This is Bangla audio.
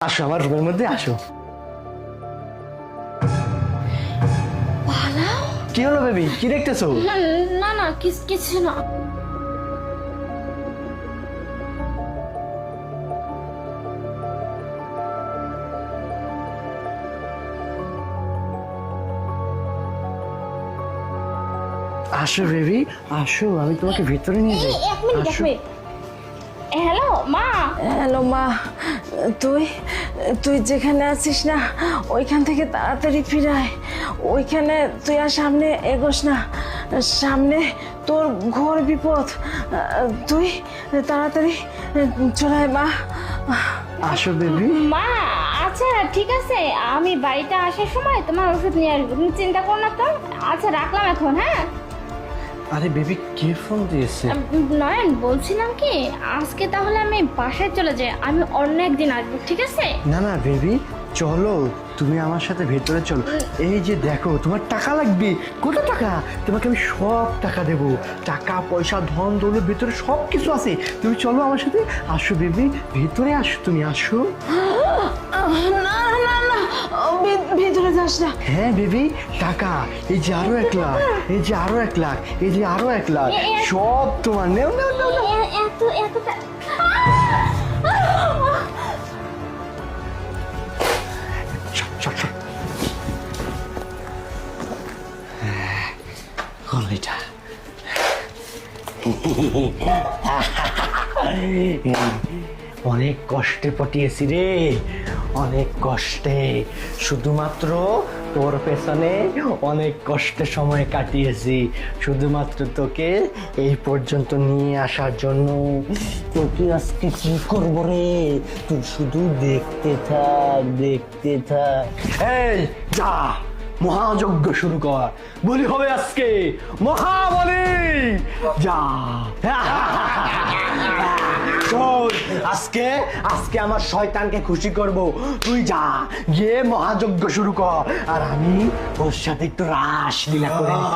আসো আমার রুমের মধ্যে আসো। পালাও? কি হলো বেবি, কি দেখতেছো? না না কিছু না। আসো বেবি আসো, আমি তোমাকে ভেতরে নিয়ে যাই। এক মিনিট আসো। হ্যালো মা। হ্যালো মা, তুই তুই যেখানে আছিস না ওইখান থেকে তাড়াতাড়ি ফিরায়। ওইখানে তুই আর সামনে এগোস না, সামনে তোর ঘোর বিপদ। তুই তাড়াতাড়ি চলে আয় মা। আসো বেবি। মা আচ্ছা ঠিক আছে, আমি বাড়িতে আসার সময় তোমার ওষুধ নিয়ে আসবো, তুমি চিন্তা করো না তো। আচ্ছা রাখলাম এখন, হ্যাঁ। আরে বেবি কে ফোন দিয়েছে? নয়ন বলছিলাম কি, আজকে তাহলে আমি বাসায় চলে যাই, আমি অন্য একদিন আসবো, ঠিক আছে? না না বেবি, চলো তুমি আমার সাথে ভেতরে চলো। এই যে দেখো, তোমার টাকা লাগবে। কত টাকা? তোমাকে আমি সব টাকা দেবো। টাকা পয়সা ধন দৌলত ভেতরে সব কিছু আছে। তুমি চলো আমার সাথে। আসো বেবি, ভেতরে আসো, তুমি আসো। না না না, ভিতরে যাস না। হ্যাঁ বেবি, টাকা এই যে আরো 1 লাখ, এই যে আরো 1 লাখ, এই যে আরো 1 লাখ, সব তোমার। নেও নাও নাও নাও। এত চল চল। এটা অনেক কষ্টে পটিয়েছি রে, অনেক কষ্টে। শুধুমাত্র তোর পেছনে অনেক কষ্টে সময় কাটিয়েছি, শুধুমাত্র তোকে এই পর্যন্ত নিয়ে আসার জন্য। তোকে আজকে কি করবো রে, তুই শুধু দেখতে থাক, দেখতে থাক। এই যা, মহাযজ্ঞ শুরু কর। বলি হবে আজকে, মহাবলি। যা শোন, আজকে আজকে আমার শয়তানকে খুশি করব। তুই যা, গিয়ে মহাযজ্ঞ শুরু কর, আর আমি ওর সাথে একটু রাস লীলা করে নিই।